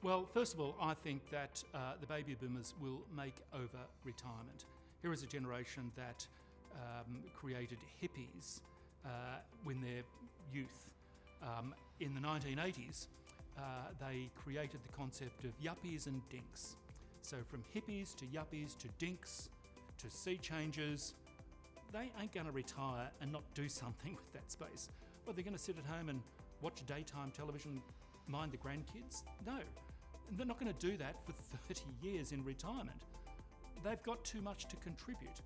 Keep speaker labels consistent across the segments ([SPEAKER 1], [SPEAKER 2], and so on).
[SPEAKER 1] Well, first of all, I think that the baby boomers will make over retirement. Here is a generation that created hippies in their youth. In the 1980s, they created the concept of yuppies and dinks. So from hippies to yuppies to dinks to sea changers, they ain't going to retire and not do something with that space. Well, they're going to sit at home and watch daytime television, mind the grandkids? No, they're not going to do that for 30 years in retirement. They've got too much to contribute.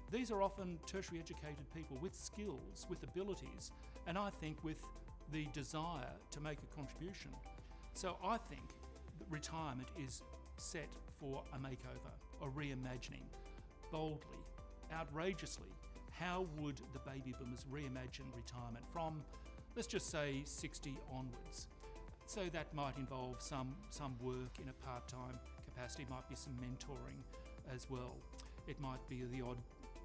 [SPEAKER 1] These are often tertiary educated people with skills, with abilities, and I think with the desire to make a contribution. So I think that retirement is set for a makeover, a reimagining, boldly, outrageously. How would the baby boomers reimagine retirement from, let's just say, 60 onwards? So that might involve some work in a part-time capacity, might be some mentoring as well. It might be the odd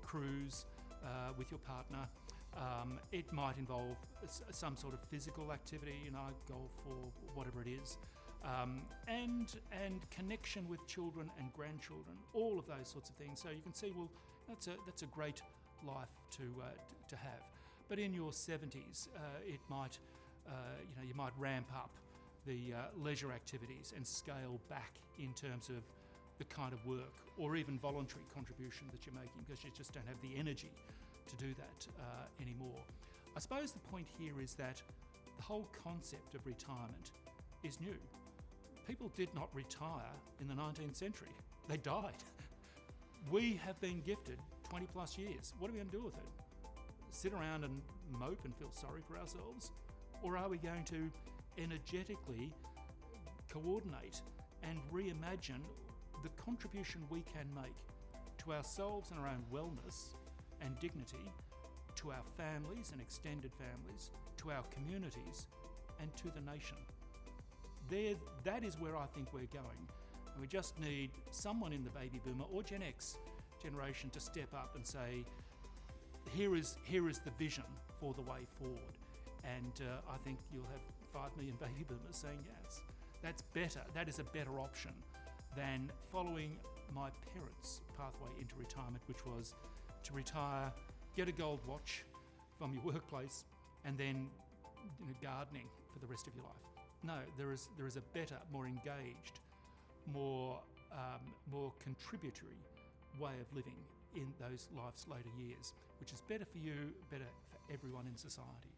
[SPEAKER 1] cruise with your partner. It might involve some sort of physical activity, golf or whatever it is, and connection with children and grandchildren, all of those sorts of things. So you can see, well, that's a great life to have. But in your 70s, it might, you might ramp up the leisure activities and scale back in terms of the kind of work or even voluntary contribution that you're making, because you just don't have the energy to do that anymore. I suppose the point here is that the whole concept of retirement is new. People did not retire in the 19th century. They died. We have been gifted 20 plus years. What are we going to do with it? Sit around and mope and feel sorry for ourselves? Or are we going to energetically coordinate and reimagine the contribution we can make to ourselves and our own wellness and dignity, to our families and extended families, to our communities, and to the nation? That is where I think we're going. And we just need someone in the baby boomer or Gen X generation to step up and say, here is the vision for the way forward. And I think you'll have 5 million baby boomers saying yes. That's better. That is a better option than following my parents' pathway into retirement, which was to retire, get a gold watch from your workplace, and then gardening for the rest of your life. No, there is a better, more engaged, more contributory way of living in those life's later years, which is better for you, better for everyone in society.